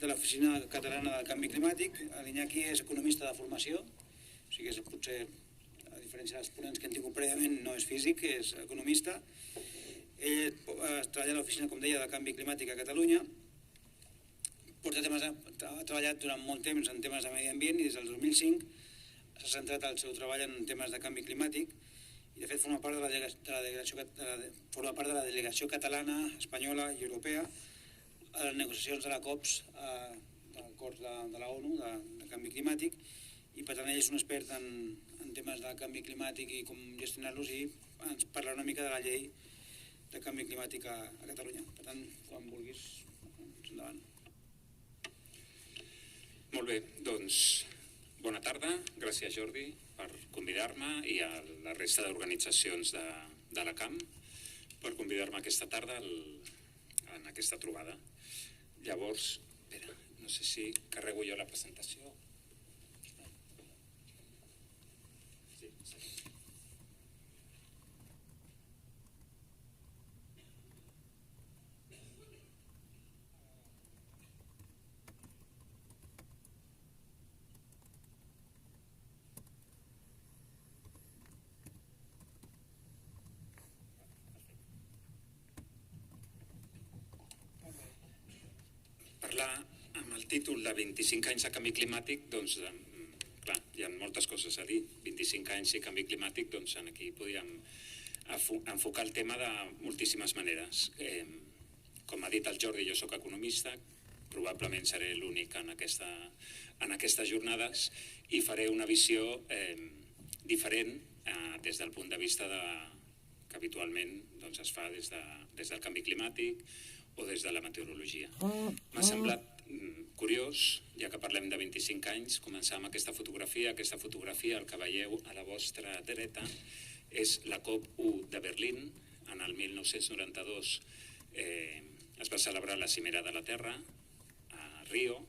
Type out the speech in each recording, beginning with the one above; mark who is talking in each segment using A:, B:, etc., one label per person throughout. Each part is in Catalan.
A: de l'Oficina Catalana del Canvi Climàtic. L'Iñaki és economista de formació, o sigui que potser, a diferència dels ponents que hem tingut prèviament, no és físic, és economista. Ell treballa a l'Oficina, com deia, de Canvi Climàtic a Catalunya. Ha treballat durant molt temps en temes de medi ambient i des del 2005 s'ha centrat el seu treball en temes de canvi climàtic i de fet forma part de la delegació catalana, espanyola i europea a les negociacions de la COP, del cors de la ONU de canvi climàtic, i per tant ell és un expert en temes de canvi climàtic i com gestionar-los, i ens parlarà una mica de la llei de canvi climàtic a Catalunya. Per tant, quan vulguis, endavant.
B: Molt bé, doncs bona tarda, gràcies Jordi per convidar-me i a la resta d'organitzacions de la CAM per convidar-me aquesta tarda en aquesta trobada. Llavors, espera, no sé si carrego jo la presentació. Parlar amb el títol de 25 anys de canvi climàtic, doncs, clar, hi ha moltes coses a dir. 25 anys i canvi climàtic, doncs aquí podíem enfocar el tema de moltíssimes maneres. Com ha dit el Jordi, jo sóc economista, probablement seré l'únic en aquestes jornades i faré una visió diferent des del punt de vista que habitualment es fa des del canvi climàtic o des de la meteorologia. M'ha semblat curiós, ja que parlem de 25 anys, començar amb aquesta fotografia. Aquesta fotografia, el que veieu a la vostra dreta, és la COP1 de Berlín. En el 1992 es va celebrar la Cimera de la Terra a Rio.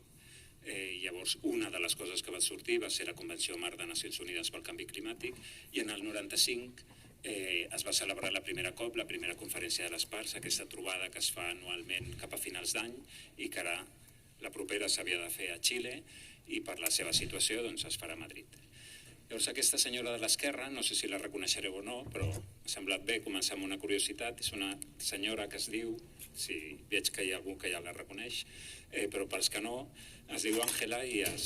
B: Llavors, una de les coses que va sortir va ser la Convenció Marc de Nacions Unides pel Canvi Climàtic, i en el 95 es va celebrar la primera COP, la primera conferència de les parts, aquesta trobada que es fa anualment cap a finals d'any i que ara la propera s'havia de fer a Xile i per la seva situació es farà a Madrid. Llavors aquesta senyora de l'esquerra, no sé si la reconeixereu o no, però m'ha semblat bé començar amb una curiositat. És una senyora que es diu, si veig que hi ha algú que ja la reconeix, però pels que no, es diu Àngela i el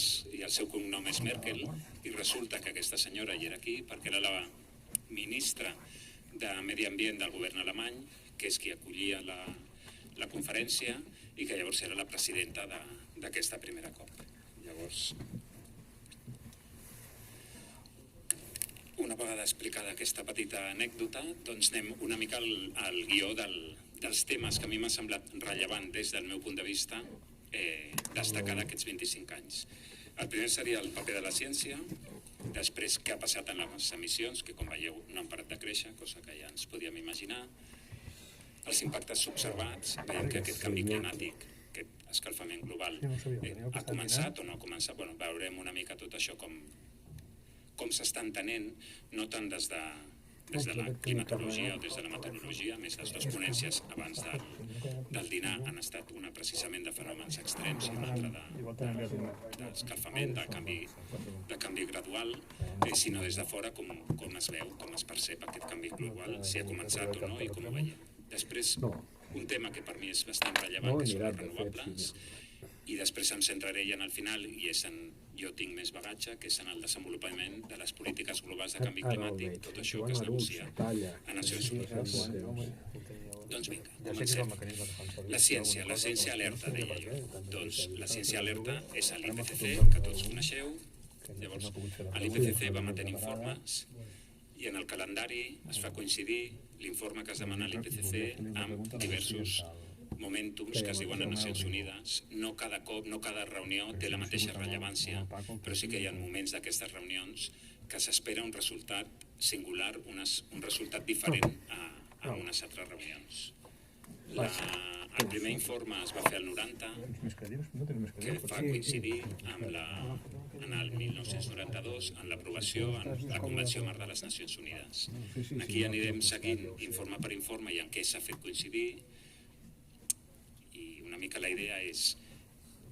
B: seu cognom és Merkel, i resulta que aquesta senyora hi era aquí perquè era la ministra de Medi Ambient del govern alemany, que és qui acollia la conferència i que llavors era la presidenta d'aquesta primera COP. Llavors, una vegada explicada aquesta petita anècdota, doncs anem una mica al guió dels temes que a mi m'ha semblat rellevant des del meu punt de vista destacar d'aquests 25 anys. El primer seria el paper de la ciència, després què ha passat en les emissions, que com veieu no han parat de créixer, cosa que ja ens podíem imaginar, els impactes observats, veiem que aquest canvi climàtic, aquest escalfament global, ha començat o no ha començat. Veurem una mica tot això com s'està entenent, no tant des de la climatologia o des de la meteorologia. A més, les dues ponències abans del dinar han estat una precisament de fenòmens extrems i una altra d'escalfament, de canvi gradual, sinó des de fora com es veu, com es percep aquest canvi global, si ha començat o no i com ho veiem. Després, un tema que per mi és bastant rellevant, que són les renovables, i després em centraré ja en el final, i és jo tinc més bagatge, que és en el desenvolupament de les polítiques globals de canvi climàtic, tot això que es negocia a Nacions Unides. Doncs vinga, comencem. La ciència alerta, deia jo. Doncs la ciència alerta és l'IPCC, que tots coneixeu. Llavors, l'IPCC va mantenir informes i en el calendari es fa coincidir l'informe que es demana a l'IPCC amb diversos momentums que es diuen a Nacions Unides. No cada cop, no cada reunió té la mateixa rellevància, però sí que hi ha moments d'aquestes reunions que s'espera un resultat singular, un resultat diferent a unes altres reunions. El primer informe es va fer al 90, que fa coincidir en el 1992 en l'aprovació en la Convenció Marc de les Nacions Unides. Aquí anirem seguint informe per informe i en què s'ha fet coincidir. Una mica la idea és,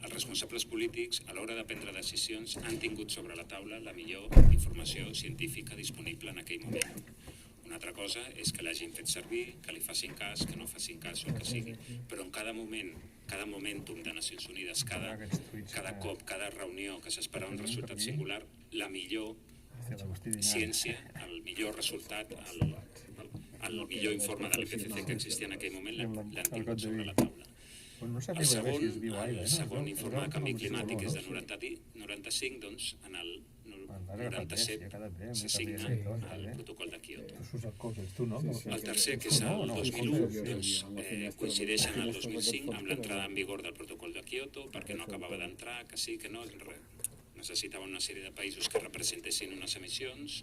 B: el responsables polítics, a l'hora de prendre decisions, han tingut sobre la taula la millor informació científica disponible en aquell moment. Una altra cosa és que l'hagin fet servir, que li facin cas, que no facin cas o el que sigui, però en cada moment, cada momentum de Nacions Unides, cada cop, cada reunió que s'espera un resultat singular, la millor ciència, el millor resultat, el millor informe de l'IPCC que existia en aquell moment l'han tingut sobre la taula. El segon informe de canvi climàtic és de 95, doncs en el 97 se signa el protocol de Kyoto. El tercer, que és el 2001, doncs, coincideix en el 2005 amb l'entrada en vigor del protocol de Kyoto, perquè no acabava d'entrar, que sí, que no, necessitava una sèrie de països que representessin unes emissions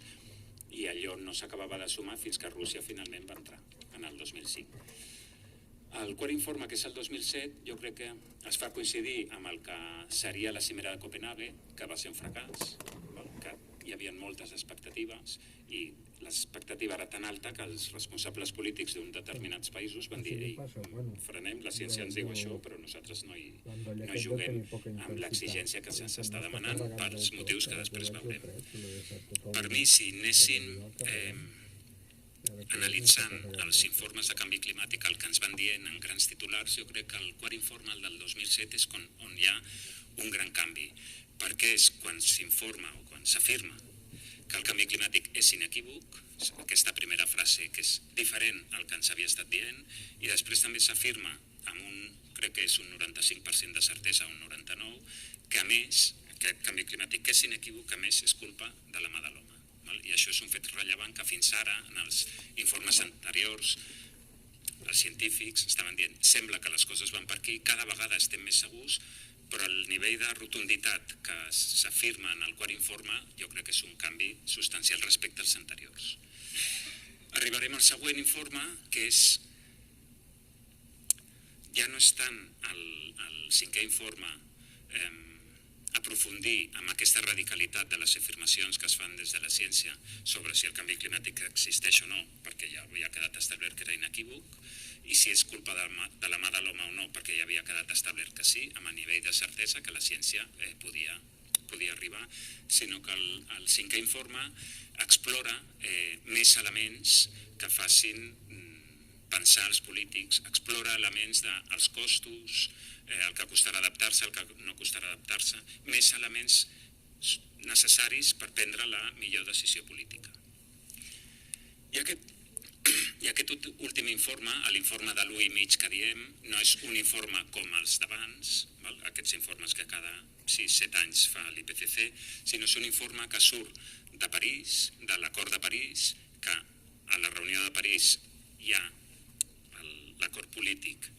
B: i allò no s'acabava de sumar fins que Rússia finalment va entrar en el 2005. El quart informe, que és el 2007, jo crec que es fa coincidir amb el que seria la cimera de Copenhague, que va ser un fracàs, que hi havia moltes expectatives i l'expectativa era tan alta que els responsables polítics d'un determinats països van dir: ei, frenem, la ciència ens diu això, però nosaltres no hi juguem amb l'exigència que se'ns està demanant pels motius que després veurem. Per mi, si anéssim analitzant els informes de canvi climàtic, el que ens van dient en grans titulars, jo crec que el quart informe, el del 2007, és on hi ha un gran canvi, perquè és quan s'informa o quan s'afirma que el canvi climàtic és inequívoc, aquesta primera frase que és diferent al que ens havia estat dient, i després també s'afirma amb crec que és un 95% de certesa, un 99%, que a més, aquest canvi climàtic que és inequívoc, a més és culpa de la mà de l'home. I això és un fet rellevant que fins ara, en els informes anteriors, els científics estaven dient: sembla que les coses van per aquí, cada vegada estem més segurs, però el nivell de rotunditat que s'afirma en el quart informe jo crec que és un canvi substancial respecte als anteriors. Arribarem al següent informe, que és... ja no és tant el cinquè informe aprofundir amb aquesta radicalitat de les afirmacions que es fan des de la ciència sobre si el canvi climàtic existeix o no, perquè ja havia quedat establert que era inequívoc, i si és culpa de la mà de l'home o no, perquè ja havia quedat establert que sí, amb el nivell de certesa que la ciència podia arribar, sinó que el cinquè informe explora més elements que facin pensar els polítics, explora elements dels costos, el que costarà adaptar-se, el que no costarà adaptar-se, més elements necessaris per prendre la millor decisió política. I aquest últim informe, l'informe de l'1,5 que diem, no és un informe com els d'abans, aquests informes que cada 6-7 anys fa l'IPCC, sinó és un informe que surt de París, de l'acord de París, que a la reunió de París hi ha l'acord polític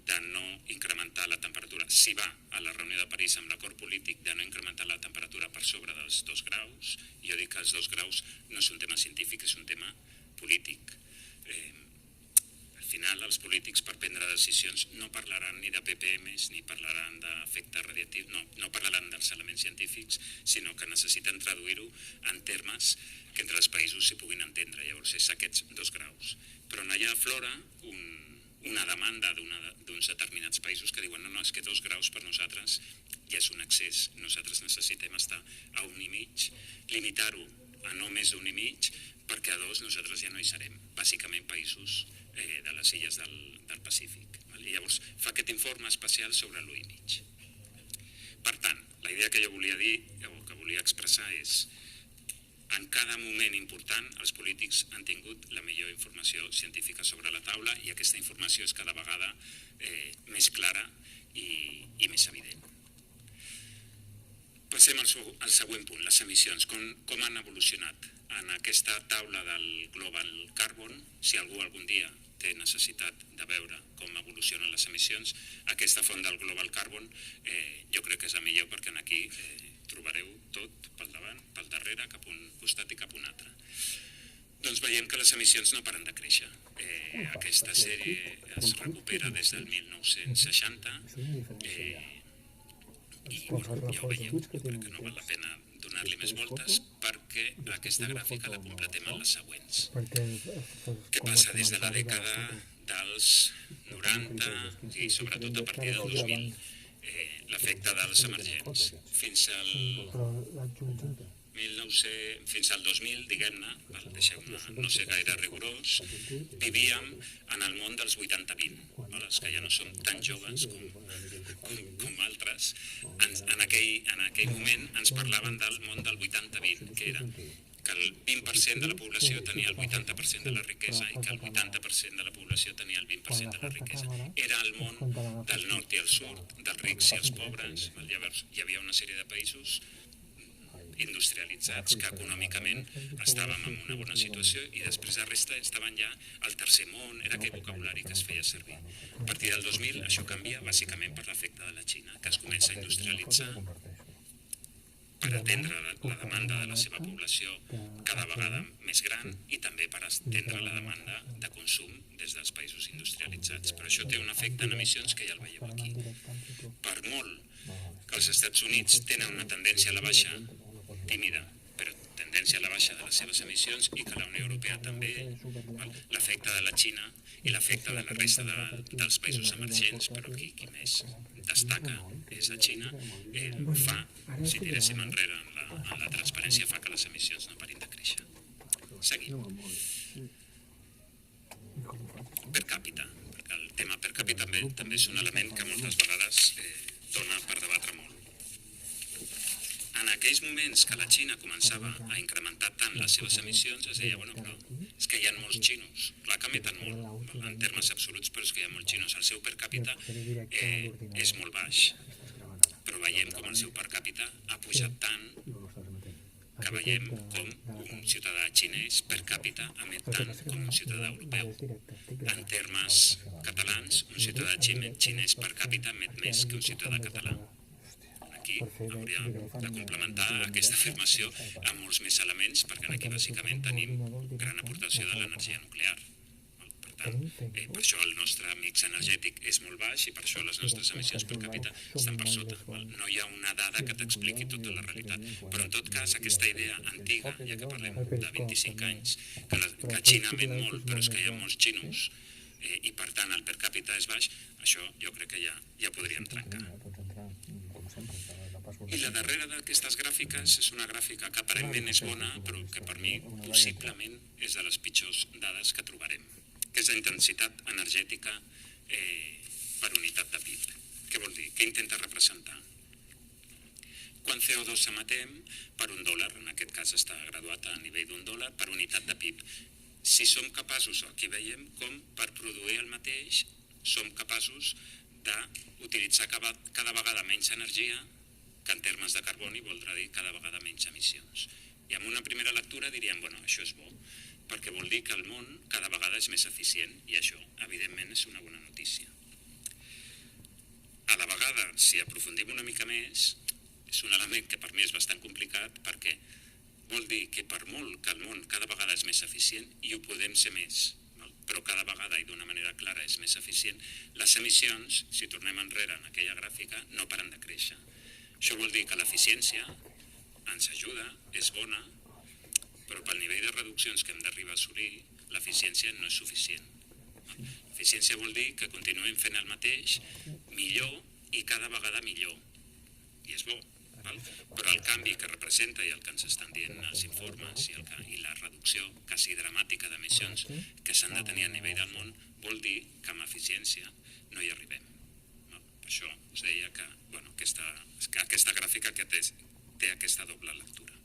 B: de no incrementar la temperatura. Si va a la reunió de París amb l'acord polític de no incrementar la temperatura per sobre dels 2 graus, jo dic que els 2 graus no és un tema científic, és un tema polític. Al final, els polítics, per prendre decisions, no parlaran ni de ppms, ni parlaran d'efectes radiactius, no parlaran dels elements científics, sinó que necessiten traduir-ho en termes que entre els països s'hi puguin entendre. Llavors, és aquests 2 graus. Però allà aflora una demanda d'uns determinats països que diuen: no, és que 2 graus per nosaltres ja és un excés, nosaltres necessitem estar a 1,5, limitar-ho a no més d'1,5, perquè a 2 nosaltres ja no hi serem, bàsicament països de les illes del Pacífic. I llavors fa aquest informe especial sobre l'1,5. Per tant, la idea que jo volia dir, o que volia expressar, és: en cada moment important els polítics han tingut la millor informació científica sobre la taula, i aquesta informació és cada vegada més clara i més evident. Passem al següent punt, les emissions. Com han evolucionat? En aquesta taula del Global Carbon, si algú algun dia té necessitat de veure com evolucionen les emissions, aquesta font del Global Carbon jo crec que és la millor, perquè aquí trobareu tot pel davant, pel darrere, cap a un costat i cap a un altre. Doncs veiem que les emissions no paren de créixer. Aquesta sèrie es recupera des del 1960 i ja ho veieu, crec que no val la pena donar-li més voltes, perquè aquesta gràfica la completem en les següents. Què passa des de la dècada dels 90 i sobretot a partir del 2000? L'efecte de dels emergents. Fins al 2000, diguem-ne, deixeu-me no ser gaire rigorós, vivíem en el món dels 80-20. Els que ja no som tan joves com altres, en aquell moment ens parlaven del món del 80-20, que era que el 20% de la població tenia el 80% de la riquesa i que el 80% de la població tenia el 20% de la riquesa. Era el món del nord i el sud, dels rics i els pobres. Llavors hi havia una sèrie de països industrialitzats que econòmicament estàvem en una bona situació i després la resta estaven ja al tercer món, era aquell vocabulari que es feia servir. A partir del 2000 això canvia bàsicament per l'efecte de la Xina, que es comença a industrialitzar per atendre la demanda de la seva població cada vegada més gran i també per atendre la demanda de consum des dels països industrialitzats. Però això té un efecte en emissions que ja el veieu aquí. Per molt que els Estats Units tenen una tendència a la baixa, tímida, però tendència a la baixa de les seves emissions i que la Unió Europea també, l'efecte de la Xina i l'efecte de la resta dels països emergents, però aquí qui més destaca és la Xina, fa, si tiréssim enrere en la transparència, fa que les emissions no parin de créixer. Seguim. Per càpita, perquè el tema per càpita també és un element que moltes vegades dona per debatre molt. En aquells moments que la Xina començava a incrementar tant les seves emissions, es deia, bueno, però és que hi ha molts xinos. Clar que emeten molt, en termes absoluts, però és que hi ha molts xinos. El seu per càpita és molt baix. Però veiem com el seu per càpita ha pujat tant que veiem com un ciutadà xinès per càpita emet tant com un ciutadà europeu. En termes catalans, un ciutadà xinès per càpita emet més que un ciutadà català. Aquí hauríem de complementar aquesta afirmació amb molts més elements, perquè aquí bàsicament tenim gran aportació de l'energia nuclear. Per tant, per això el nostre mix energètic és molt baix i per això les nostres emissions per càpita estan per sota. No hi ha una dada que t'expliqui tota la realitat, però en tot cas aquesta idea antiga, ja que parlem de 25 anys, que Xina emet molt però és que hi ha molts xinos i per tant el per càpita és baix, això jo crec que ja podríem trencar. I la darrera d'aquestes gràfiques és una gràfica que aparentment és bona, però que per mi possiblement és de les pitjors dades que trobarem, que és la intensitat energètica per unitat de PIB. Què vol dir? Què intenta representar? Quan CO2 emetem per $1, en aquest cas està graduat a nivell $1 per unitat de PIB. Si som capaços, aquí veiem com per produir el mateix som capaços d'utilitzar cada vegada menys energia, que en termes de carboni voldrà dir cada vegada menys emissions. I amb una primera lectura diríem, bueno, això és bo, perquè vol dir que el món cada vegada és més eficient i això, evidentment, és una bona notícia. A la vegada, si aprofundim una mica més, és un element que per mi és bastant complicat perquè vol dir que per molt que el món cada vegada és més eficient i ho podem ser més, però cada vegada i d'una manera clara és més eficient, les emissions, si tornem enrere en aquella gràfica, no paren de créixer. Això vol dir que l'eficiència ens ajuda, és bona, però pel nivell de reduccions que hem d'arribar a assolir, l'eficiència no és suficient. L'eficiència vol dir que continuem fent el mateix, millor i cada vegada millor. I és bo. Però el canvi que representa i el que ens estan dient els informes i la reducció quasi dramàtica d'emissions que s'han de tenir a nivell del món vol dir que amb eficiència no hi arribem. Per això us deia que aquesta gràfica que té aquesta doble lectura.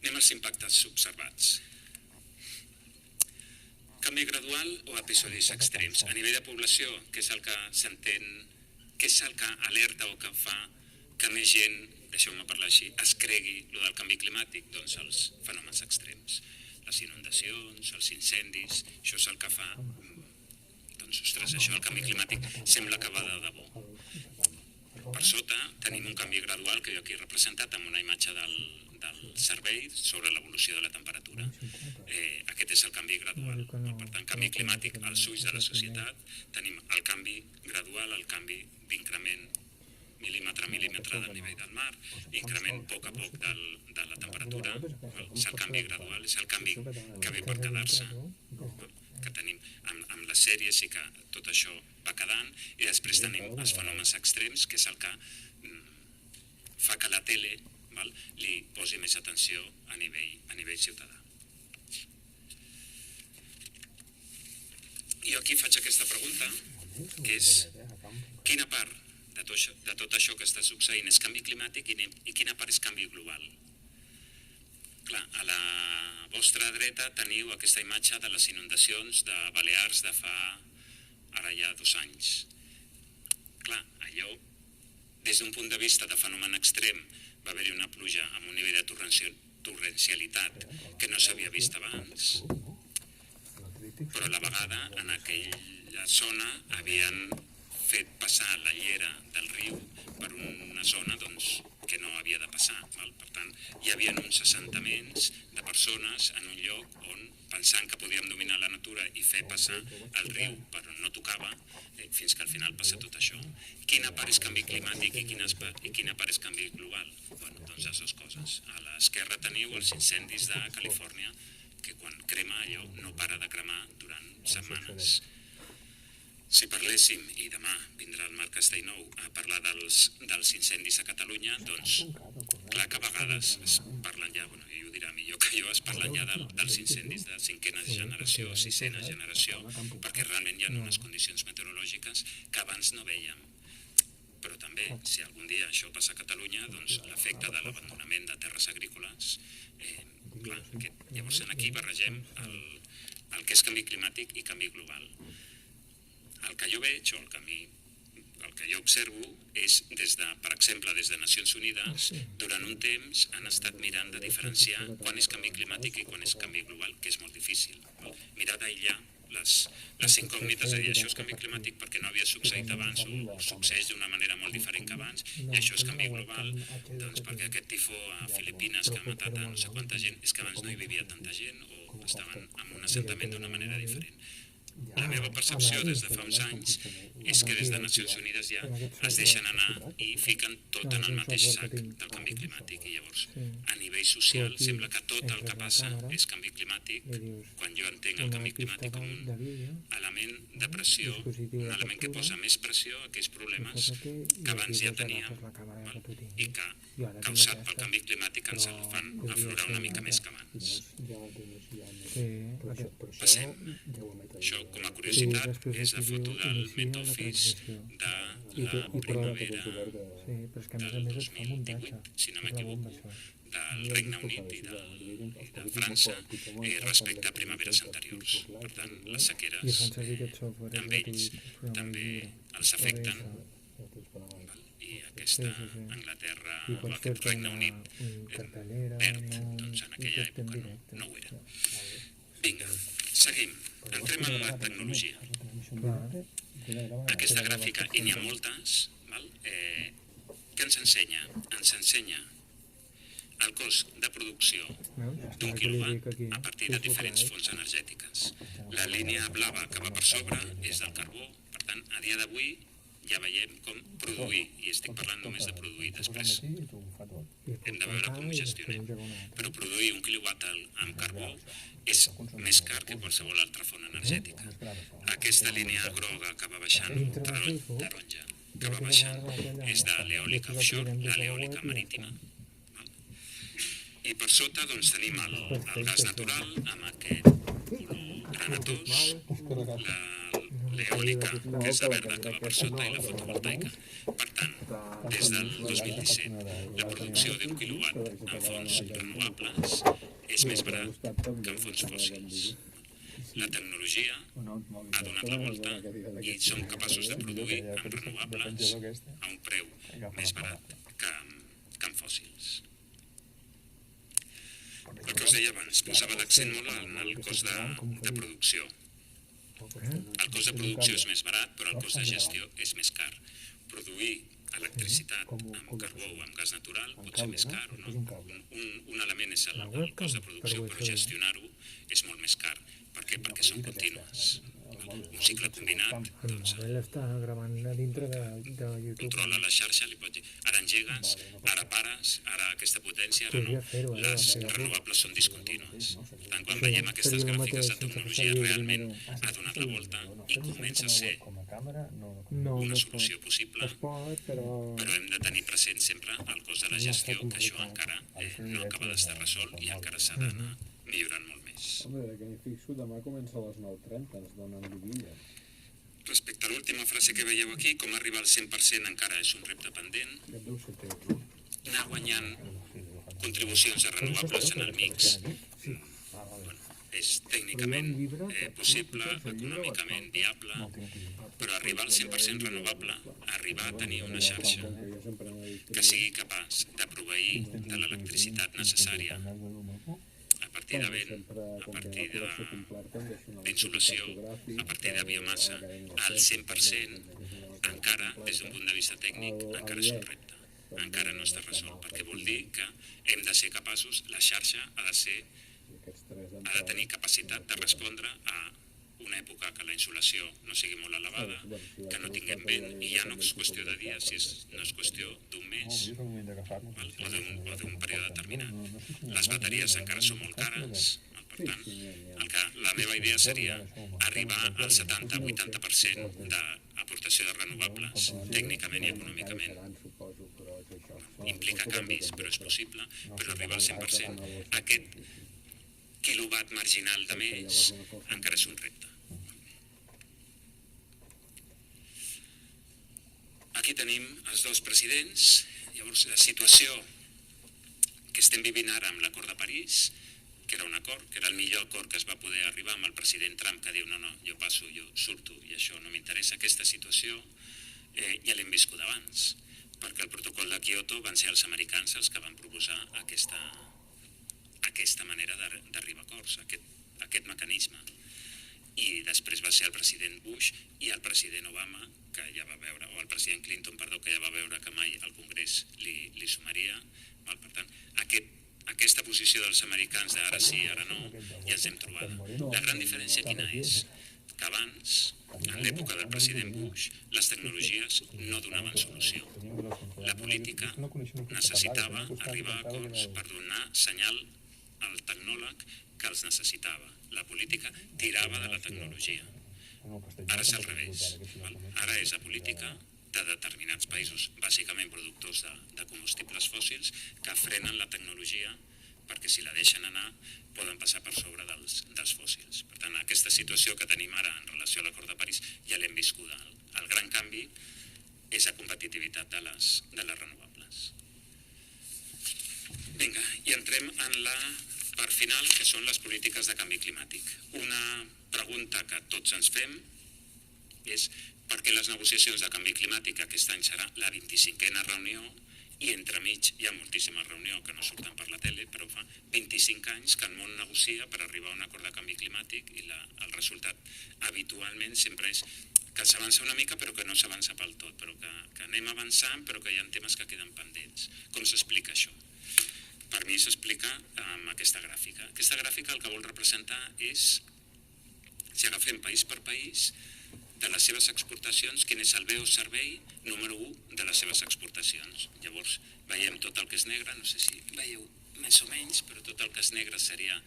B: Anem als impactes observats. Canvi gradual o episodis extrems. A nivell de població, què és el que s'entén, què és el que alerta o que fa que més gent, deixeu-me parlar així, es cregui el del canvi climàtic? Doncs els fenòmens extrems. Les inundacions, els incendis, això és el que fa, doncs, ostres, això, el canvi climàtic sembla que va de debò. Per sota tenim un canvi gradual que jo aquí he representat amb una imatge del servei sobre l'evolució de la temperatura. Aquest és el canvi gradual. Per tant, canvi climàtic als ulls de la societat, tenim el canvi gradual, el canvi d'increment mil·límetre a mil·límetre del nivell del mar, increment a poc de la temperatura, és el canvi gradual, és el canvi que ve per quedar-se. que tenim amb les sèries i que tot això va quedant, i després tenim els fenòmens extrems, que és el que fa que la tele li posi més atenció a nivell ciutadà. Jo aquí faig aquesta pregunta, que és quina part de tot això que està succeint és canvi climàtic i quina part és canvi global. Clar, a la vostra dreta teniu aquesta imatge de les inundacions de Balears de fa ara ja 2 anys. Clar, allò, des d'un punt de vista de fenomen extrem, va haver-hi una pluja amb un nivell de torrencialitat que no s'havia vist abans, però a la vegada en aquella zona havien fet passar la llera del riu per una zona que no havia de passar. Per tant, hi havia uns assentaments de persones en un lloc on, pensant que podíem dominar la natura i fer passar el riu per on no tocava, fins que al final passa tot això. Quina part és canvi climàtic i quina part és canvi global? Doncs les dues coses. A l'esquerra teniu els incendis de Califòrnia, que quan crema allò no para de cremar durant setmanes. Si parléssim, i demà vindrà el Marc Castellnou a parlar dels incendis a Catalunya, doncs clar que a vegades es parlen ja, i ho dirà millor que jo, es parlen ja dels incendis de 5ª generació, 6ª generació, perquè realment hi ha unes condicions meteorològiques que abans no veiem. Però també, si algun dia això passa a Catalunya, doncs l'efecte de l'abandonament de terres agrícoles, clar, llavors aquí barregem el que és canvi climàtic i canvi global. El que jo veig, o el que jo observo, és, per exemple, des de Nacions Unides, durant un temps han estat mirant de diferenciar quan és canvi climàtic i quan és canvi global, que és molt difícil. Mirar d'aïllar les incògnites de dir això és canvi climàtic perquè no havia succeït abans o succeeix d'una manera molt diferent que abans, i això és canvi global, doncs perquè aquest tifó a Filipines que ha matat a no sé quanta gent, és que abans no hi vivia tanta gent o estaven en un assentament d'una manera diferent. La meva percepció des de fa uns anys és que des de Nacions Unides ja es deixen anar i fiquen tot en el mateix sac del canvi climàtic, i llavors a nivell social sembla que tot el que passa és canvi climàtic, quan jo entenc el canvi climàtic com un element de pressió, un element que posa més pressió a aquells problemes que abans ja teníem i que, causat pel canvi climàtic, ens el fan aflorar una mica més que abans. Passem. Això, com a curiositat, és la foto del Metofis de la primavera del 2018, si no m'equivoco, del Regne Unit i de França respecte a primaveres anteriors. Per tant, les sequeres amb ells també els afecten, i aquesta Anglaterra, aquest Regne Unit verd, doncs en aquella època no ho era. Vinga, seguim. Entrem en la tecnologia. Aquesta gràfica, i n'hi ha moltes, què ens ensenya? Ens ensenya el cost de producció d'un quilowatt a partir de diferents fonts energètiques. La línia blava que va per sobre és del carbó, per tant, a dia d'avui ja veiem com produir, i estic parlant només de produir, després hem de veure com ho gestionem, però produir un quilowatt amb carbó és més car que qualsevol altra font energètica. Aquesta línia groga que va baixant, taronja, que va baixant, és de l'eòlica offshore, l'eòlica marítima. I per sota doncs tenim el gas natural amb aquest color granatós, l'eòlica, que és de verda, que va per sota, i la fotovoltaica. Per tant, des del 2017, la producció d'un quilowatt en fonts renovables és més barat que en fonts fòssils. La tecnologia ha donat la volta i som capaços de produir amb renovables a un preu més barat que en fòssils. El que us deia abans, posava l'accent molt en el cost de producció. El cost de producció és més barat, però el cost de gestió és més car. Produir electricitat amb carbó o amb gas natural pot ser més car o no. Un element és el cost de producció, però gestionar-ho és molt més car. Per què? Perquè són contínues. Un cicle combinat, doncs,
C: està gravant a dintre de YouTube.
B: Controla la xarxa, li pot dir... Ara ara engegues, ara pares, ara aquesta potència, ara no. Les renovables són discontínues. Per tant, quan veiem aquestes gràfiques, la tecnologia realment ha donat la volta i comença a ser una solució possible, però hem de tenir present sempre el cost de la gestió, que això encara no acaba d'estar resolt i encara s'ha d'anar millorant molt més.
C: Home, que m'hi fixo, demà comença a les 9:30, ens donen vidilla.
B: Respecte a l'última frase que veieu aquí, com arribar al 100% encara és un repte pendent. Anar guanyant contribucions de renovables en el mix és tècnicament possible, econòmicament viable, però arribar al 100% renovable, arribar a tenir una xarxa que sigui capaç de proveir de l'electricitat necessària a partir de vent, a partir d'insolació, a partir de biomassa, al 100%, encara, des d'un punt de vista tècnic, encara és un repte. Encara no està resolt, perquè vol dir que hem de ser capaços, la xarxa ha de tenir capacitat de respondre a una època que la insolació no sigui molt elevada, que no tinguem vent, i ja no és qüestió de dies, no és qüestió d'un mes o d'un període determinat. Les bateries encara són molt cares, per tant, la meva idea seria arribar al 70-80% d'aportació de renovables, tècnicament i econòmicament. Implica canvis, però és possible, però arribar al 100%, aquest quilowatt marginal de més encara és un repte. Aquí tenim els dos presidents. Llavors, la situació que estem vivint ara amb l'acord de París, que era un acord, que era el millor acord que es va poder arribar amb el president Trump, que diu, no, jo passo, jo surto, i això no m'interessa. Aquesta situació ja l'hem viscut abans, perquè el protocol de Kyoto van ser els americans els que van proposar aquesta manera d'arribar a acords, aquest mecanisme. I després va ser el president Bush i el president Obama, que ja va veure, o el president Clinton, perdó, que ja va veure que mai el Congrés li sumaria. Per tant, aquesta posició dels americans d'ara sí, ara no, ja ens hem trobat. La gran diferència quina és? Que abans, en l'època del president Bush, les tecnologies no donaven solució. La política necessitava arribar a acords per donar senyal al tecnòleg que els necessitava. La política tirava de la tecnologia. Ara és al revés. Ara és la política de determinats països, bàsicament productors de combustibles fòssils, que frenen la tecnologia perquè si la deixen anar poden passar per sobre dels fòssils. Per tant, aquesta situació que tenim ara en relació a l'acord de París ja l'hem viscuda. El gran canvi és la competitivitat de les renovables. Vinga, i entrem en la part final, que són les polítiques de canvi climàtic. Una pregunta que tots ens fem és per què les negociacions de canvi climàtic aquest any serà la 25a reunió i entremig hi ha moltíssima reunió que no surten per la tele, però fa 25 anys que el món negocia per arribar a un acord de canvi climàtic i el resultat habitualment sempre és que s'avança una mica però que no s'avança pel tot, però que anem avançant però que hi ha temes que queden pendents. Com s'explica això? Per mi s'explica amb aquesta gràfica. Aquesta gràfica el que vol representar és, si agafem país per país, de les seves exportacions, quin és el bé o servei número 1 de les seves exportacions. Llavors veiem tot el que és negre, no sé si veieu més o menys, però tot el que és negre seria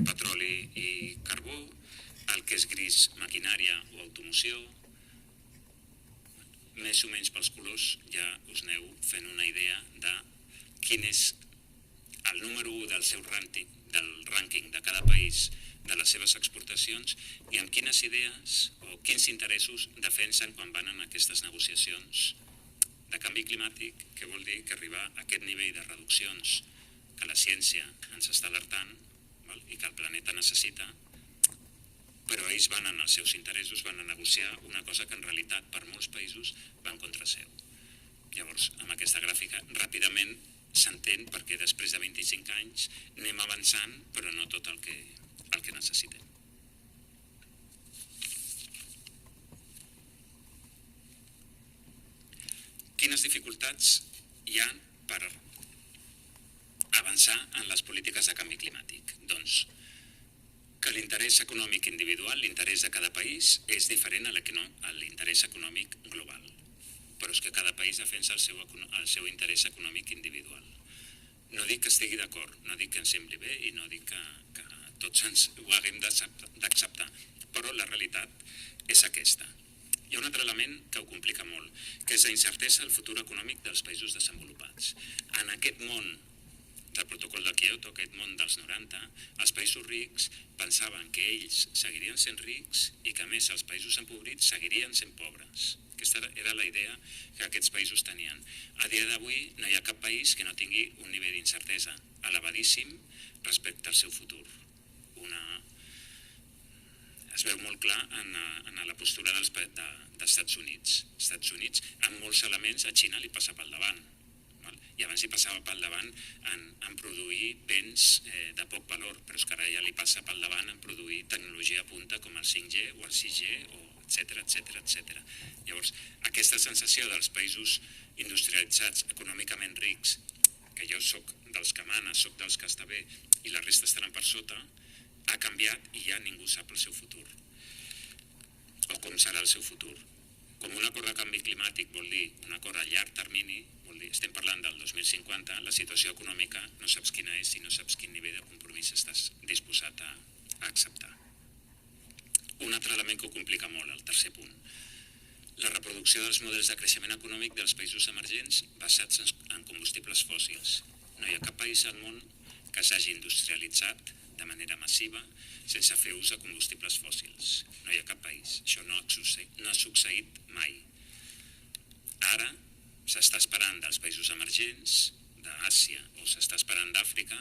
B: petroli i carbó, el que és gris, maquinària o automoció. Més o menys pels colors ja us aneu fent una idea de quin és el número 1 del seu rànquing de cada país de les seves exportacions i amb quines idees o quins interessos defensen quan van en aquestes negociacions de canvi climàtic, que vol dir que arribar a aquest nivell de reduccions que la ciència ens està alertant i que el planeta necessita, però ells van en els seus interessos, van a negociar una cosa que en realitat per molts països va en contra seu. Llavors, amb aquesta gràfica, ràpidament s'entén perquè després de 25 anys anem avançant, però no tot el que necessitem. Quines dificultats hi ha per avançar en les polítiques de canvi climàtic? Doncs que l'interès econòmic individual, l'interès de cada país, és diferent a l'interès econòmic global. però és que cada país defensa el seu interès econòmic individual. No dic que estigui d'acord, no dic que ens sembli bé i no dic que tots ho haguem d'acceptar, però la realitat és aquesta. Hi ha un altre element que ho complica molt, que és la incertesa al futur econòmic dels països desenvolupats. En aquest món del protocol de Kyoto, aquest món dels 90, els països rics pensaven que ells seguirien sent rics i que a més els països empobrits seguirien sent pobres. Aquesta era la idea que aquests països tenien. A dia d'avui no hi ha cap país que no tingui un nivell d'incertesa elevadíssim respecte al seu futur. Es veu molt clar en la postura dels Estats Units. Els Estats Units, en molts elements, a Xina li passa pel davant. I abans li passava pel davant en produir béns de poc valor, però és que ara ja li passa pel davant en produir tecnologia a punta com el 5G o el 6G, etc. Llavors, aquesta sensació dels països industrialitzats, econòmicament rics, que jo sóc dels que mana, sóc dels que està bé, i la resta estaran per sota, ha canviat i ja ningú sap el seu futur, o com serà el seu futur. Com un acord de canvi climàtic vol dir un acord a llarg termini, vol dir, estem parlant del 2050, la situació econòmica no saps quina és i no saps quin nivell de compromís estàs disposat a acceptar. Un altre element que ho complica molt, el tercer punt. La reproducció dels models de creixement econòmic dels països emergents basats en combustibles fòssils. No hi ha cap país al món que s'hagi industrialitzat de manera massiva sense fer ús de combustibles fòssils. No hi ha cap país. Això no ha succeït mai. Ara s'està esperant dels països emergents, d'Àsia, o s'està esperant d'Àfrica,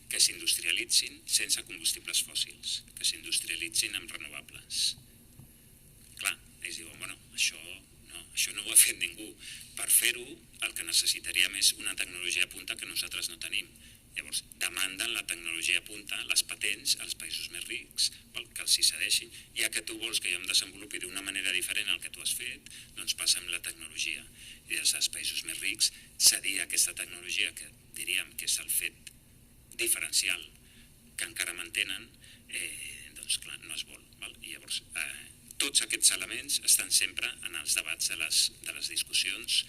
B: que s'industrialitzin sense combustibles fòssils, que s'industrialitzin amb renovables. Clar, ells diuen, bueno, això no ho ha fet ningú. Per fer-ho, el que necessitaríem és una tecnologia a punta que nosaltres no tenim. Llavors, demanden la tecnologia a punta, les patents, als països més rics, que els hi cedeixin. Ja que tu vols que jo em desenvolupi d'una manera diferent al que tu has fet, doncs passa'm la tecnologia. I des dels països més rics, cedir aquesta tecnologia, que diríem que és el fet diferencial que encara mantenen, doncs clar, no es vol. I llavors, tots aquests elements estan sempre en els debats de les discussions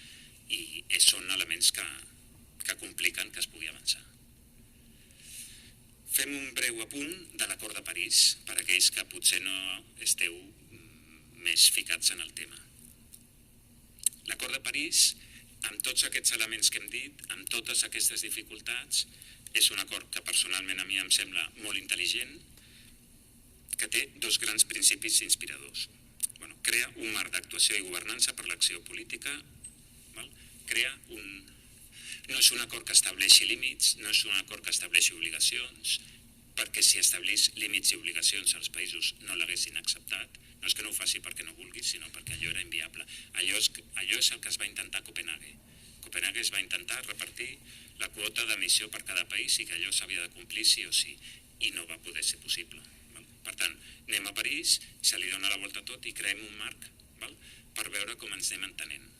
B: i són elements que compliquen que es pugui avançar. Fem un breu apunt de l'Acord de París, per a aquells que potser no esteu més ficats en el tema. L'Acord de París, amb tots aquests elements que hem dit, amb totes aquestes dificultats, és un acord que personalment a mi em sembla molt intel·ligent, que té dos grans principis inspiradors. Crea un marc d'actuació i governança per l'acció política, no és un acord que estableixi límits, no és un acord que estableixi obligacions, perquè si establís límits i obligacions els països no l'haguessin acceptat. No és que no ho faci perquè no vulgui, sinó perquè allò era inviable. Allò és el que es va intentar a Copenhague. Copenhague es va intentar repartir la quota d'emissió per cada país i que allò s'havia de complir sí o sí, i no va poder ser possible. Per tant, anem a París, se li dona la volta a tot i creem un marc per veure com ens anem entenent.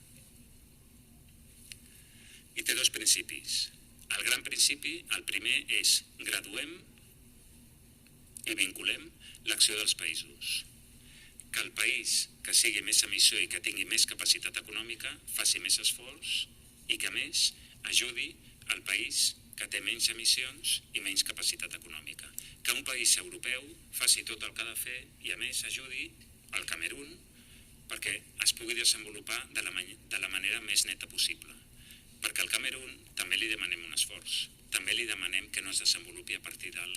B: I té dos principis. El gran principi, el primer, és graduem i vinculem l'acció dels països. Que el país que sigui més emissor i que tingui més capacitat econòmica faci més esforç i que, a més, ajudi al país que té menys emissions i menys capacitat econòmica. Que un país europeu faci tot el que ha de fer i, a més, ajudi al Camerun perquè es pugui desenvolupar de la manera més neta possible. Perquè al Camerun també li demanem un esforç. També li demanem que no es desenvolupi a partir del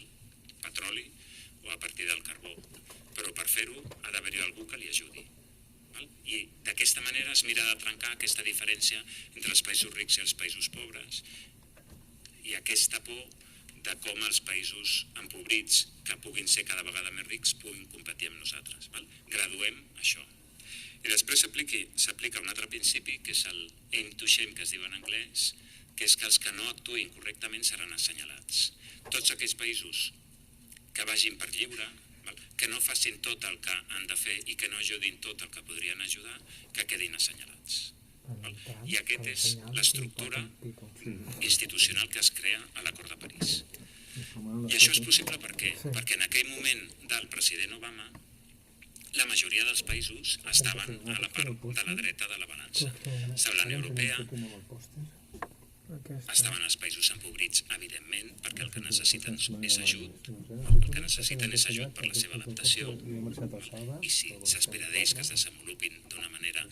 B: petroli o a partir del carbó. Però per fer-ho ha d'haver-hi algú que li ajudi. I d'aquesta manera es mira de trencar aquesta diferència entre els països rics i els països pobres i aquesta por de com els països empobrits, que puguin ser cada vegada més rics, puguin competir amb nosaltres. Graduem això. I després s'aplica un altre principi, que és el aim to shame, que es diu en anglès, que és que els que no actuïn correctament seran assenyalats. Tots aquells països que vagin per lliure, que no facin tot el que han de fer i que no ajudin tot el que podrien ajudar, que quedin assenyalats. I aquesta és l'estructura institucional que es crea a l'Acord de París. I això és possible per què? Perquè en aquell moment del president Obama la majoria dels països estaven a la part de la dreta de la balança. Estava la Unió Europea, estaven els països empobrits, evidentment, perquè el que necessiten és ajut, el que necessiten és ajut per la seva adaptació, i si s'espera d'ells que es desenvolupin d'una manera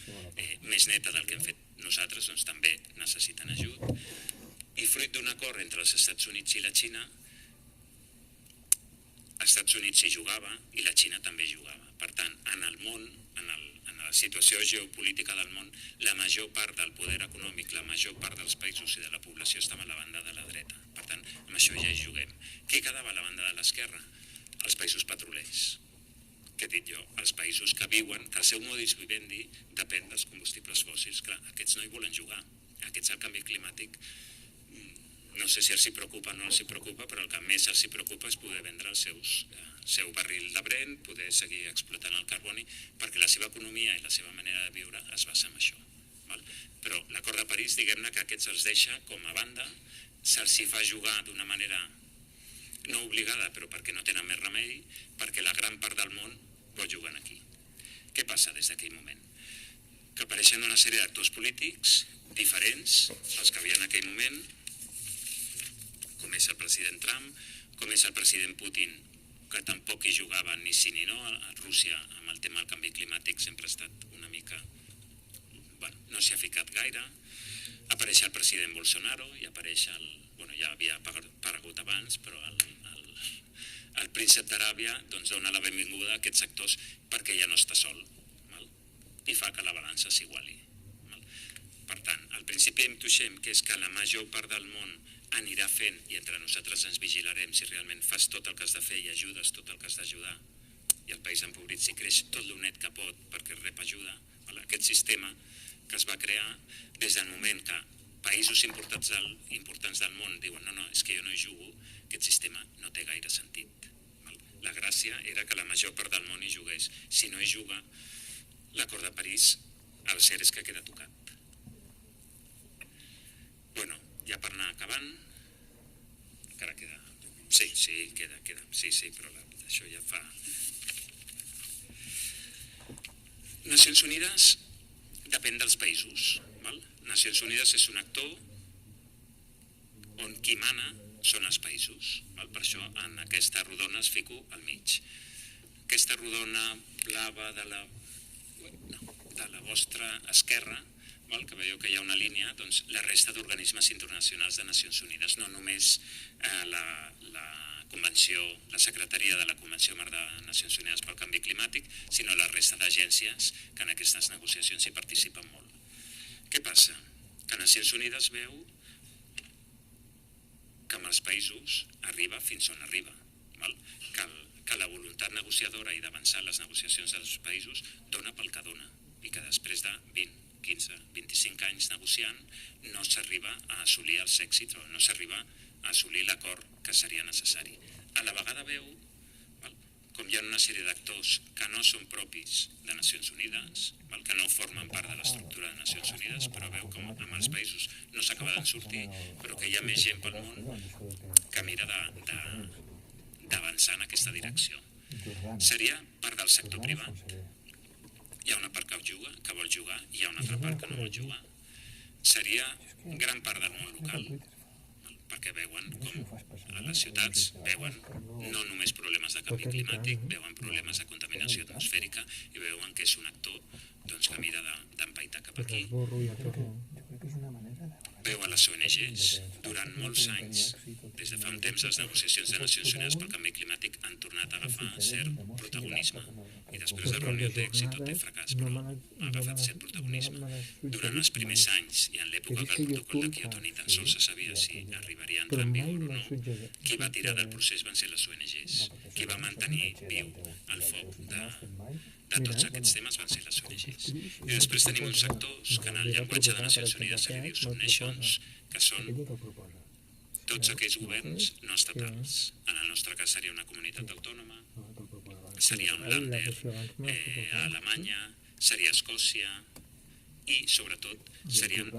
B: més neta del que hem fet nosaltres, doncs també necessiten ajut. I fruit d'un acord entre els Estats Units i la Xina, els Estats Units hi jugava i la Xina també jugava. Per tant, en el món, en la situació geopolítica del món, la major part del poder econòmic, la major part dels països i de la població estava a la banda de la dreta. Per tant, amb això ja hi juguem. Qui quedava a la banda de l'esquerra? Els països petrolers. Què he dit jo? Els països que viuen, que el seu modus vivendi depèn dels combustibles fòssils. Clar, aquests no hi volen jugar. Aquests el canvi climàtic, no sé si els hi preocupa o no els hi preocupa, però el que més els hi preocupa és poder vendre el seu barril de Brent, poder seguir explotant el carboni, perquè la seva economia i la seva manera de viure es basa en això. Però l'acord de París, diguem-ne que aquests els deixa com a banda, se'ls hi fa jugar d'una manera no obligada, però perquè no tenen més remei, perquè la gran part del món vol jugar aquí. Què passa des d'aquell moment? Que apareixen una sèrie d'actors polítics diferents als que havia en aquell moment, com és el president Trump, com és el president Putin, que tampoc hi jugava ni sí ni no. A Rússia, amb el tema del canvi climàtic, sempre ha estat una mica... no s'hi ha ficat gaire. Apareix el president Bolsonaro i apareix el... ja havia aparegut abans, però el príncep d'Aràbia dona la benvinguda a aquests sectors perquè ja no està sol i fa que la balança s'iguali. Per tant, al principi intuixem que és que la major part del món anirà fent i entre nosaltres ens vigilarem si realment fas tot el que has de fer i ajudes tot el que has d'ajudar, i el país empobrit si creix tot el net que pot perquè rep ajuda. Aquest sistema que es va crear des del moment que països importants del món diuen no, és que jo no hi jugo, aquest sistema no té gaire sentit. La gràcia era que la major part del món hi jugués. Si no hi juga, l'acord de París, el cert és que queda tocat. Ja per anar acabant, encara queda... Sí, queda. Sí, però això ja fa... Nacions Unides depèn dels països. Nacions Unides és un actor on qui mana són els països. Per això en aquesta rodona es fico al mig. Aquesta rodona blava de la vostra esquerra, que veieu que hi ha una línia, doncs la resta d'organismes internacionals de Nacions Unides, no només la Convenció, la Secretaria de la Convenció Marc de Nacions Unides pel Canvi Climàtic, sinó la resta d'agències que en aquestes negociacions hi participen molt. Què passa? Que Nacions Unides veu que amb els països arriba fins on arriba, que la voluntat negociadora i d'avançar les negociacions dels països dona pel que dona, i que després de 20, 15, 25 anys negociant no s'arriba a assolir els èxits o no s'arriba a assolir l'acord que seria necessari. A la vegada veu com hi ha una sèrie d'actors que no són propis de Nacions Unides, que no formen part de l'estructura de Nacions Unides, però veu com amb els països no s'acaba de sortir, però que hi ha més gent pel món que mira d'avançar en aquesta direcció. Seria part del sector privat. Hi ha una part que vol jugar, i hi ha una altra part que no vol jugar. Seria gran part del món local, perquè veuen com a les ciutats veuen no només problemes de canvi climàtic, veuen problemes de contaminació atmosfèrica i veuen que és un actor que mira d'empaitar cap aquí. Veu a les ONGs. Durant molts anys, des de fa un temps, les negociacions de Nacions Unides pel canvi climàtic han tornat a agafar cert protagonisme. I després de reunió d'èxit o de fracàs, però ha agafat cert protagonisme. Durant els primers anys i en l'època del protocol de Kyoto ni tan sols se sabia si arribaria a entrar en vigor o no. Qui va tirar del procés van ser les ONGs. Qui va mantenir viu el foc de tots aquests temes van ser les ONGs. I després tenim uns actors que en el llenguatge de Nacions Unides se li diu subnations, que són tots aquells governs no estatals. En el nostre cas seria una comunitat autònoma, seria un Länder, a Alemanya, seria Escòcia i, sobretot, serien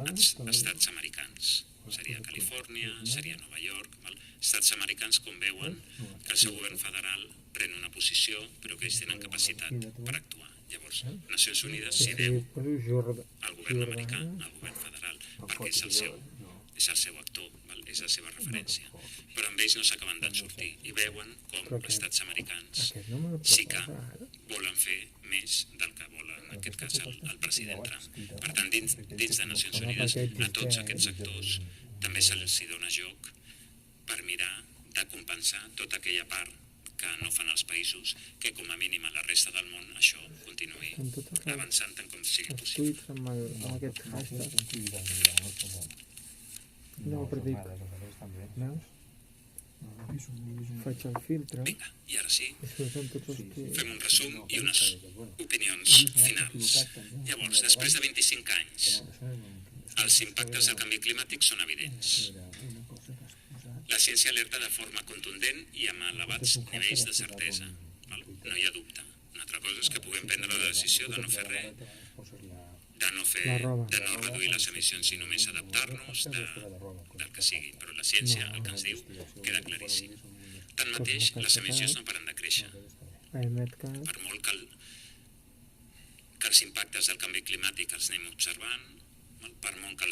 B: estats americans. Seria Califòrnia, seria Nova York. Estats americans com veuen que el seu govern federal pren una posició, però que ells tenen capacitat per actuar. Llavors, Nacions Unides s'hi deu al govern americà, al govern federal, perquè és el seu actor, és la seva referència. Però amb ells no s'acaben de sortir i veuen com els estats americans sí que volen fer més del que volen, en aquest cas, el president Trump. Per tant, dins de Nacions Unides, a tots aquests actors també se'ls dona joc per mirar de compensar tota aquella part que no fan els països, que com a mínim a la resta del món això continuï avançant tant com sigui possible.
D: Els tuits amb aquest hashtag. No, però dic, veus? Faig el filtre
B: Vinga, i ara sí,
D: i surten tots els tuits.
B: fem un resum i unes opinions finals. Llavors, després de 25 anys, els impactes del canvi climàtic són evidents. La ciència alerta de forma contundent i amb elevats nivells de certesa. No hi ha dubte. Una altra cosa és que puguem prendre la decisió de no fer res, de no reduir les emissions i només adaptar-nos, del que sigui. Però la ciència, el que ens diu, queda claríssim. Tanmateix, les emissions no paren de créixer. Per molt que els impactes del canvi climàtic els anem observant, per molt que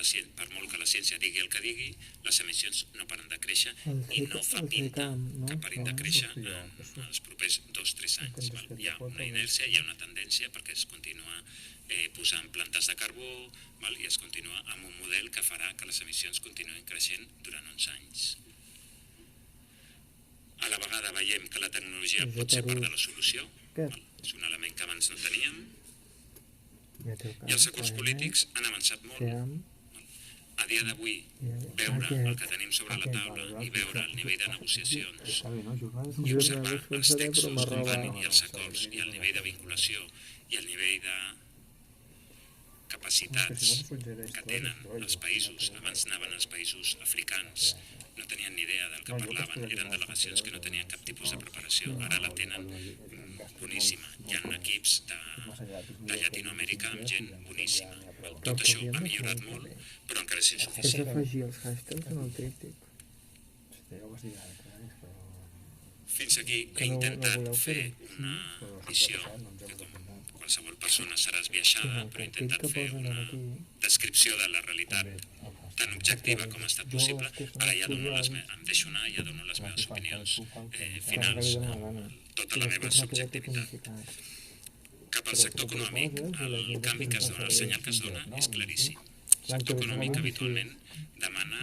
B: la ciència digui el que digui, les emissions no paren de créixer i no fa pinta que parin de créixer en els propers 2-3 anys. Hi ha una inèrcia, hi ha una tendència perquè es continua posant plantes de carbó i es continua amb un model que farà que les emissions continuïn creixent durant uns anys. A la vegada veiem que la tecnologia pot ser part de la solució, és un element que abans no teníem, i els acords polítics han avançat molt. A dia d'avui, veure el que tenim sobre la taula i veure el nivell de negociacions i observar els textos d'on van i els acords i el nivell de vinculació i el nivell de capacitats que tenen els països. Abans anaven als països africans, no tenien ni idea del que parlaven, eren delegacions que no tenien cap tipus de preparació, ara la tenen boníssima. Hi ha equips de Llatinoamèrica amb gent boníssima. Tot això ha millorat molt, però encara és insuficient.
D: Has d'afegir els hashtags en el tríptic.
B: Fins aquí he intentat fer una missió que com qualsevol persona serà esbiaixada, però he intentat fer una descripció de la realitat tan objectiva com ha estat possible. Ara ja em deixo anar, ja dono les meves opinions finals amb tota la meva subjectivitat. Cap al sector econòmic, el canvi que es dona, el senyal que es dona és claríssim. El sector econòmic habitualment demana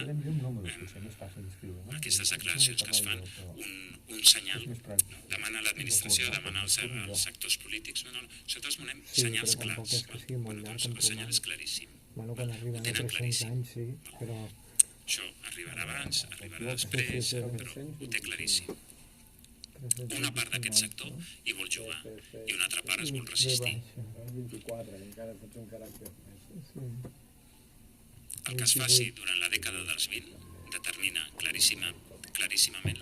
B: aquestes declaracions que es fan un senyal, demana l'administració, demana els sectors polítics, nosaltres donem senyals clars. Doncs el senyal és claríssim. Ho tenen claríssim. Això arribarà abans, arribarà després, però ho té claríssim. Una part d'aquest sector hi vol jugar i una altra part es vol resistir. El que es faci durant la dècada dels 20 determina claríssimament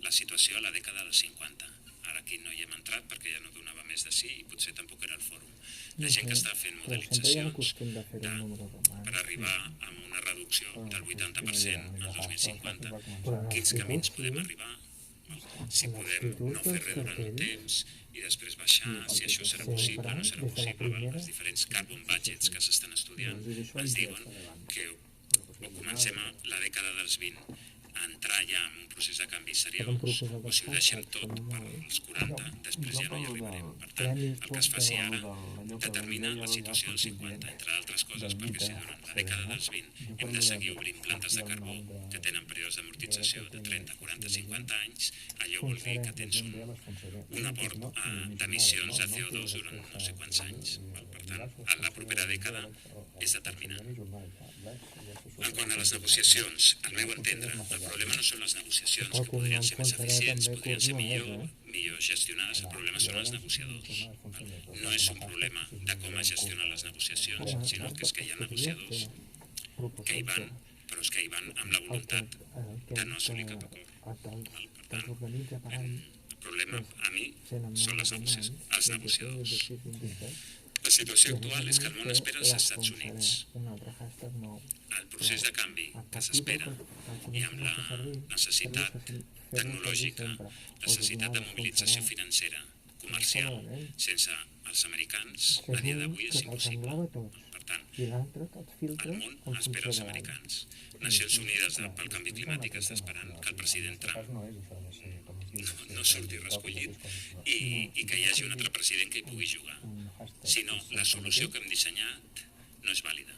B: la situació a la dècada dels 50. Ara aquí no hi hem entrat perquè ja no donava més de sí i potser tampoc era el fòrum. La gent que està fent modelitzacions per arribar a una reducció del 80% al 2050, quins camins podem arribar, si podem no fer res durant un temps i després baixar, si això serà possible o no serà possible. Els diferents carbon budgets que s'estan estudiant ens diuen que o comencem a la dècada dels 20 a entrar ja en un procés de canvi seriós, o si ho deixem tot per als 40, després ja no hi arribarem. Per tant, el que es faci ara determina la situació dels 50, entre altres coses, perquè si durant la dècada dels 20 hem de seguir obrint plantes de carbó que tenen períodes d'amortització de 30, 40, 50 anys, allò vol dir que tens un aport d'emissions de CO2 durant no sé quants anys. Per tant, en la propera dècada és determinant. En quant a les negociacions, al meu entendre, el problema no són les negociacions, que podrien ser més eficients, podrien ser millor gestionades, el problema són els negociadors. No és un problema de com es gestionen les negociacions, sinó que és que hi ha negociadors que hi van, però és que hi van amb la voluntat de no assolir cap acord. Per tant, el problema a mi són els negociadors. La situació actual és que el món espera els Estats Units.
D: Un altre hashtag nou.
B: El procés de canvi que s'espera i amb la necessitat tecnològica, necessitat de mobilització financera, comercial, sense els americans, a dia d'avui és impossible. Per tant, el món espera els americans. Nacions Unides pel canvi climàtic està esperant que el president Trump no surti reescollit i que hi hagi un altre president que hi pugui jugar. Si no, la solució que hem dissenyat no és vàlida.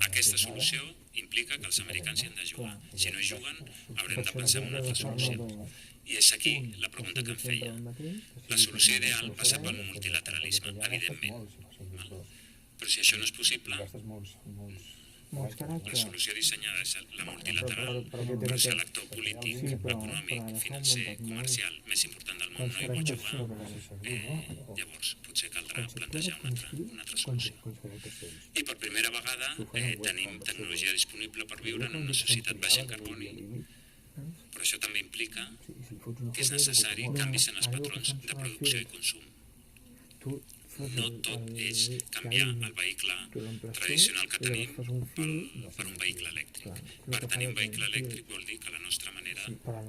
B: Aquesta solució implica que els americans hi han de jugar. Si no hi juguen, haurem de pensar en una altra solució. I és aquí la pregunta que em feia. La solució ideal passa pel multilateralisme, evidentment. Però si això no és possible, la solució dissenyada és la multilateral, però si l'actor polític, econòmic, financer, comercial més important del món no hi vol jugar, llavors potser caldrà plantejar una altra solució. I per primera vegada tenim tecnologia disponible per viure en una societat baixa en carboni. Però això també implica que és necessari canvis en els patrons de producció i consum. No tot és canviar el vehicle tradicional que tenim per un vehicle elèctric. Per tenir un vehicle elèctric vol dir que la nostra manera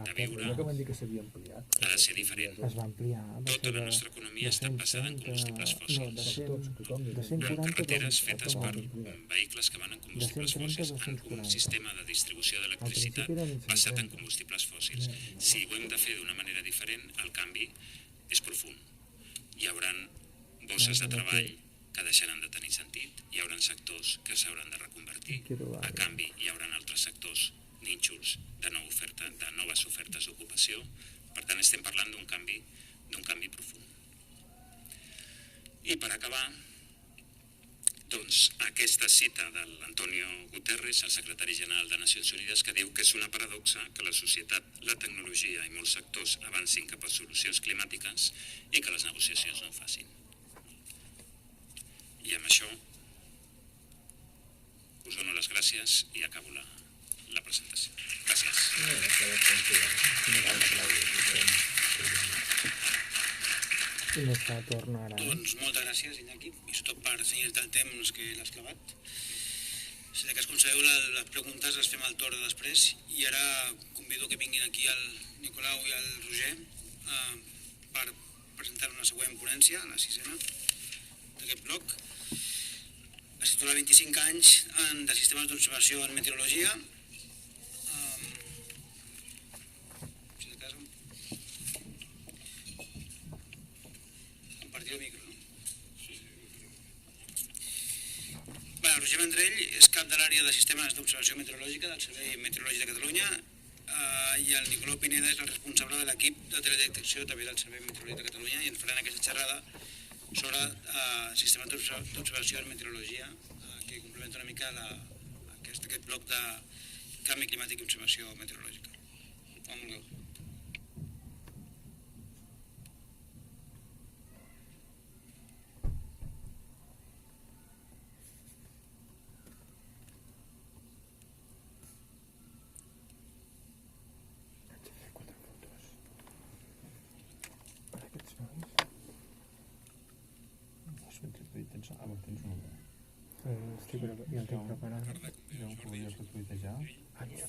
B: de viure ha de ser diferent. Tota la nostra economia està basada en combustibles fòssils. Carreteres fetes per vehicles que van en combustibles fòssils en un sistema de distribució d'electricitat basat en combustibles fòssils. Si ho hem de fer d'una manera diferent, el canvi és profund. Hi haurà bosses de treball que deixaran de tenir sentit, hi haurà sectors que s'hauran de reconvertir, a canvi hi haurà altres sectors nínxols de noves ofertes d'ocupació. Per tant, estem parlant d'un canvi profund. I per acabar, doncs, aquesta cita de l'Antonio Guterres, el secretari general de Nacions Unides, que diu que és una paradoxa que la societat, la tecnologia i molts sectors avancin cap a solucions climàtiques i que les negociacions no ho facin. I amb això us dono les gràcies i acabo la presentació. Gràcies.
A: Doncs moltes gràcies, Iñaki, i sobretot per tenir-te el temps que l'has clavat. Si de cas concedeu les preguntes les fem al torn després i ara convido que vinguin aquí el Nicolau i el Roger per presentar una següent ponència, la 6ª d'aquest bloc. Es titula 25 anys de sistemes d'observació en meteorologia. Si de cas, compartir el micro, no? Roger Vendrell és cap de l'àrea de sistemes d'observació meteorològica del Servei Meteorològic de Catalunya i el Nicolau Pineda és el responsable de l'equip de teledetecció també del Servei Meteorològic de Catalunya i ens faran aquesta xerrada sobre sistemes d'observació en meteorologia que complementa una mica aquest bloc de canvi climàtic i observació meteorològica. Com vulgueu.
D: Ja el tinc preparat. Ja ho podries tuitejar.
B: Anirà,